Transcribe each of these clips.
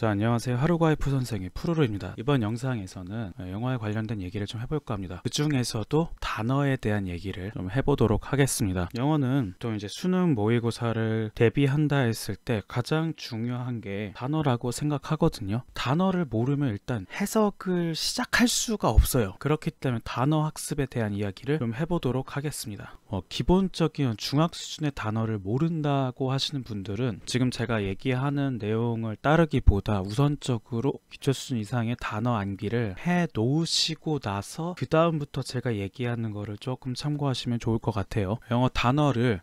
자, 안녕하세요. 하루가 F 선생의 푸르르입니다. 이번 영상에서는 영어에 관련된 얘기를 좀 해볼까 합니다. 그 중에서도 단어에 대한 얘기를 좀 해보도록 하겠습니다. 영어는 또 이제 수능 모의고사를 대비한다 했을 때 가장 중요한 게 단어라고 생각하거든요. 단어를 모르면 일단 해석을 시작할 수가 없어요. 그렇기 때문에 단어 학습에 대한 이야기를 좀 해보도록 하겠습니다. 기본적인 중학 수준의 단어를 모른다고 하시는 분들은 지금 제가 얘기하는 내용을 따르기보다 우선적으로 기초수준 이상의 단어 암기를 해 놓으시고 나서 그 다음부터 제가 얘기하는 거를 조금 참고하시면 좋을 것 같아요. 영어 단어를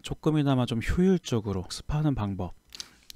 조금이나마 좀 효율적으로 학습하는 방법,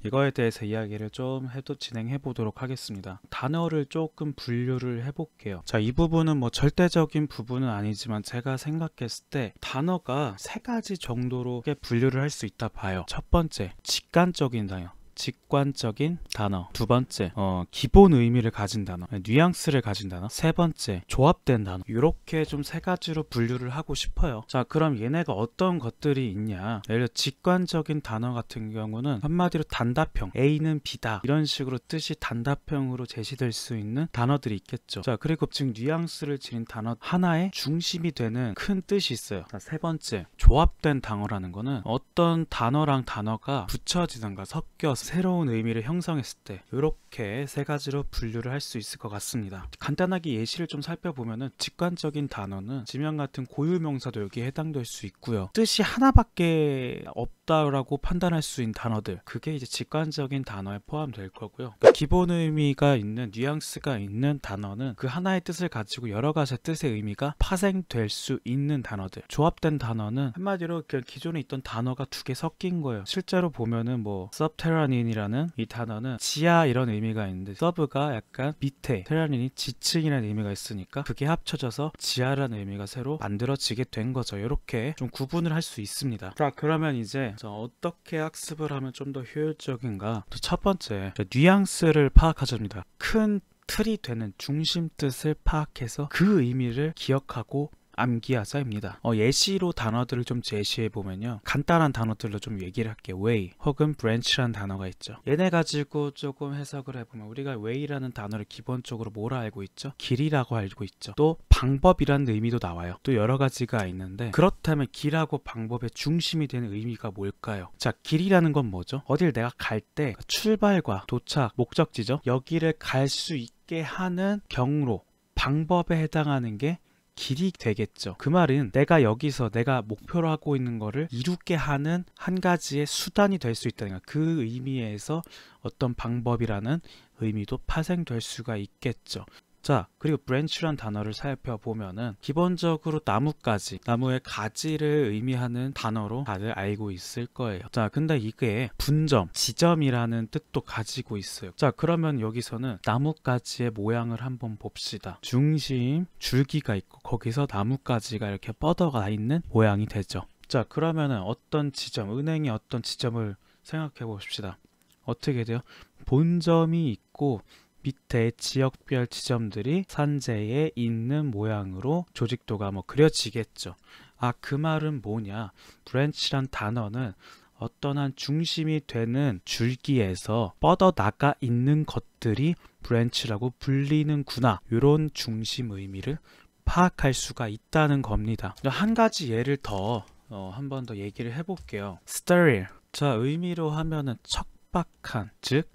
이거에 대해서 이야기를 좀 진행해 보도록 하겠습니다. 단어를 조금 분류를 해 볼게요. 자, 이 부분은 뭐 절대적인 부분은 아니지만 제가 생각했을 때 단어가 세 가지 정도로 분류를 할 수 있다 봐요. 첫 번째, 직관적인 단어. 직관적인 단어. 두 번째, 기본 의미를 가진 단어, 뉘앙스를 가진 단어. 세 번째, 조합된 단어. 이렇게 좀 세 가지로 분류를 하고 싶어요. 자, 그럼 얘네가 어떤 것들이 있냐. 예를 들어 직관적인 단어 같은 경우는 한마디로 단답형, A는 B다, 이런 식으로 뜻이 단답형으로 제시될 수 있는 단어들이 있겠죠. 자, 그리고 지금 뉘앙스를 지닌 단어 하나의 중심이 되는 큰 뜻이 있어요. 자, 세 번째, 조합된 단어라는 거는 어떤 단어랑 단어가 붙여지던가 섞여서 새로운 의미를 형성했을 때 이렇게 세 가지로 분류를 할 수 있을 것 같습니다. 간단하게 예시를 좀 살펴보면은 직관적인 단어는 지명 같은 고유명사도 여기에 해당될 수 있고요. 뜻이 하나밖에 없다라고 판단할 수 있는 단어들, 그게 이제 직관적인 단어에 포함될 거고요. 그러니까 기본 의미가 있는 뉘앙스가 있는 단어는 그 하나의 뜻을 가지고 여러 가지 뜻의 의미가 파생될 수 있는 단어들. 조합된 단어는 한마디로 그냥 기존에 있던 단어가 두 개 섞인 거예요. 실제로 보면은 뭐 subterranean이라는 이 단어는 지하 이런 의미가 있는데 서브가 약간 밑에, 테라닌이 지층이라는 의미가 있으니까 그게 합쳐져서 지하라는 의미가 새로 만들어지게 된 거죠. 이렇게 좀 구분을 할 수 있습니다. 자, 그러면 이제 어떻게 학습을 하면 좀 더 효율적인가? 첫 번째, 뉘앙스를 파악하자입니다. 큰 틀이 되는 중심 뜻을 파악해서 그 의미를 기억하고 암기하자입니다. 예시로 단어들을 좀 제시해 보면요, 간단한 단어들로 좀 얘기를 할게요. way 혹은 branch라는 단어가 있죠. 얘네 가지고 조금 해석을 해보면 우리가 way라는 단어를 기본적으로 뭐라 알고 있죠? 길이라고 알고 있죠. 또 방법이라는 의미도 나와요. 또 여러 가지가 있는데, 그렇다면 길하고 방법의 중심이 되는 의미가 뭘까요? 자, 길이라는 건 뭐죠? 어딜 내가 갈 때 출발과 도착, 목적지죠. 여기를 갈 수 있게 하는 경로, 방법에 해당하는 게 길이 되겠죠. 그 말은 내가 여기서 내가 목표로 하고 있는 거를 이루게 하는 한 가지의 수단이 될 수 있다는 거. 그 의미에서 어떤 방법이라는 의미도 파생될 수가 있겠죠. 자, 그리고 branch란 단어를 살펴보면은 기본적으로 나뭇가지, 나무의 가지를 의미하는 단어로 다들 알고 있을 거예요. 자, 근데 이게 분점, 지점이라는 뜻도 가지고 있어요. 자, 그러면 여기서는 나뭇가지의 모양을 한번 봅시다. 중심, 줄기가 있고 거기서 나뭇가지가 이렇게 뻗어가 있는 모양이 되죠. 자, 그러면은 어떤 지점, 은행의 어떤 지점을 생각해 봅시다. 어떻게 돼요? 본점이 있고 밑에 지역별 지점들이 산재에 있는 모양으로 조직도가 그려지겠죠. 아, 그 말은 뭐냐? branch란 단어는 어떤 한 중심이 되는 줄기에서 뻗어나가 있는 것들이 branch라고 불리는구나, 이런 중심 의미를 파악할 수가 있다는 겁니다. 한 가지 예를 더 한 번 더 얘기를 해볼게요. sterile. 자, 의미로 하면은 척박한, 즉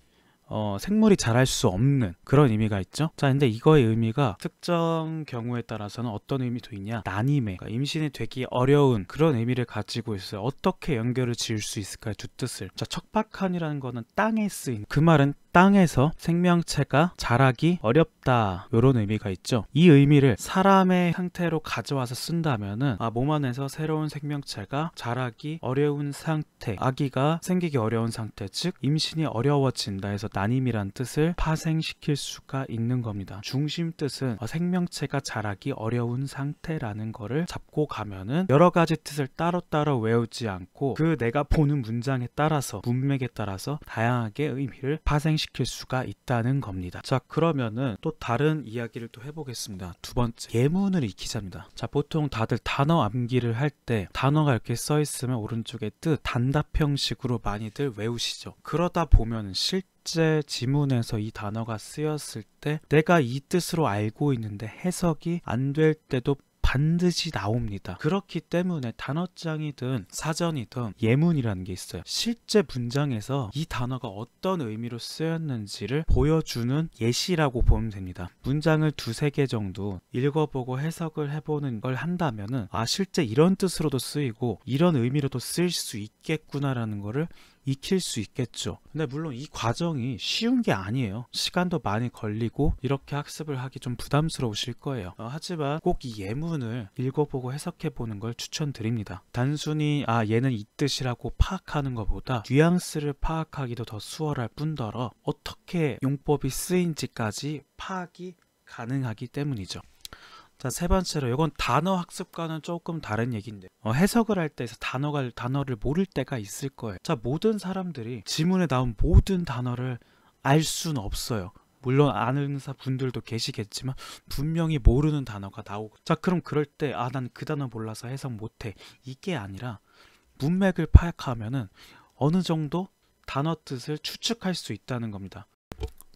생물이 자랄 수 없는 그런 의미가 있죠. 자, 근데 이거의 의미가 특정 경우에 따라서는 어떤 의미도 있냐? 난임해, 그러니까 임신이 되기 어려운 그런 의미를 가지고 있어요. 어떻게 연결을 지을 수 있을까요? 두 뜻을. 자, 척박한이라는 거는 땅에 쓰인, 그 말은 땅에서 생명체가 자라기 어렵다, 이런 의미가 있죠. 이 의미를 사람의 상태로 가져와서 쓴다면은 몸 안에서 새로운 생명체가 자라기 어려운 상태, 아기가 생기기 어려운 상태, 즉 임신이 어려워진다 해서 난임이란 뜻을 파생시킬 수가 있는 겁니다. 중심 뜻은 생명체가 자라기 어려운 상태라는 거를 잡고 가면은 여러 가지 뜻을 따로따로 외우지 않고 그 내가 보는 문장에 따라서, 문맥에 따라서 다양하게 의미를 파생시킬 수가 있다는 겁니다. 자, 그러면은 또 다른 이야기를 또 해보겠습니다. 두 번째, 예문을 익히자입니다. 자, 보통 다들 단어 암기를 할 때 단어가 이렇게 써 있으면 오른쪽에 뜻 단답 형식으로 많이들 외우시죠. 그러다 보면은 실제 실제 지문에서 이 단어가 쓰였을 때 내가 이 뜻으로 알고 있는데 해석이 안 될 때도 반드시 나옵니다. 그렇기 때문에 단어장이든 사전이든 예문이라는 게 있어요. 실제 문장에서 이 단어가 어떤 의미로 쓰였는지를 보여주는 예시라고 보면 됩니다. 문장을 두세 개 정도 읽어보고 해석을 해보는 걸 한다면은 실제 이런 뜻으로도 쓰이고 이런 의미로도 쓰일 수 있겠구나라는 거를 익힐 수 있겠죠. 근데 물론 이 과정이 쉬운 게 아니에요. 시간도 많이 걸리고 이렇게 학습을 하기 좀 부담스러우실 거예요. 하지만 꼭 이 예문을 읽어보고 해석해보는 걸 추천드립니다. 단순히 얘는 이 뜻이라고 파악하는 것보다 뉘앙스를 파악하기도 더 수월할 뿐더러 어떻게 용법이 쓰인지까지 파악이 가능하기 때문이죠. 자, 세 번째로 이건 단어 학습과는 조금 다른 얘기인데 해석을 할 때에서 단어를 모를 때가 있을 거예요. 자, 모든 사람들이 지문에 나온 모든 단어를 알 수는 없어요. 물론 아는 분들도 계시겠지만 분명히 모르는 단어가 나오고, 자, 그럼 그럴 때 난 그 단어 몰라서 해석 못해, 이게 아니라 문맥을 파악하면은 어느 정도 단어 뜻을 추측할 수 있다는 겁니다.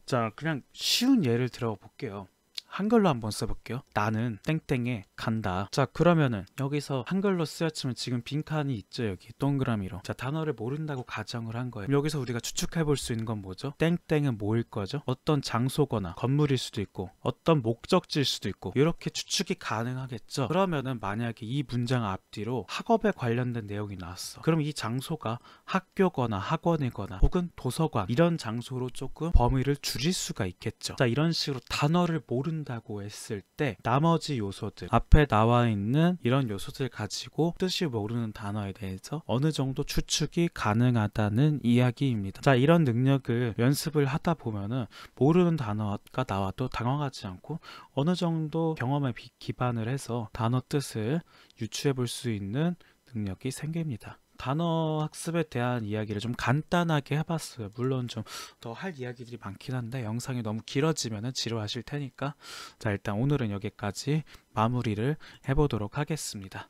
자, 그냥 쉬운 예를 들어 볼게요. 한글로 한번 써볼게요. 나는 땡땡에 간다. 자, 그러면은 여기서 한글로 쓰였지만 지금 빈칸이 있죠. 여기 동그라미로. 자, 단어를 모른다고 가정을 한 거예요. 여기서 우리가 추측해 볼 수 있는 건 뭐죠? 땡땡은 뭐일 거죠? 어떤 장소거나 건물일 수도 있고 어떤 목적지일 수도 있고 이렇게 추측이 가능하겠죠. 그러면은 만약에 이 문장 앞뒤로 학업에 관련된 내용이 나왔어. 그럼 이 장소가 학교거나 학원이거나 혹은 도서관 이런 장소로 조금 범위를 줄일 수가 있겠죠. 자, 이런 식으로 단어를 모른다고 했을 때 나머지 요소들, 앞에 나와 있는 이런 요소들 가지고 뜻이 모르는 단어에 대해서 어느 정도 추측이 가능하다는 이야기입니다. 자, 이런 능력을 연습을 하다 보면은 모르는 단어가 나와도 당황하지 않고 어느 정도 경험에 기반을 해서 단어 뜻을 유추해 볼 수 있는 능력이 생깁니다. 단어 학습에 대한 이야기를 좀 간단하게 해봤어요. 물론 좀 더 할 이야기들이 많긴 한데 영상이 너무 길어지면 지루하실 테니까, 자, 일단 오늘은 여기까지 마무리를 해보도록 하겠습니다.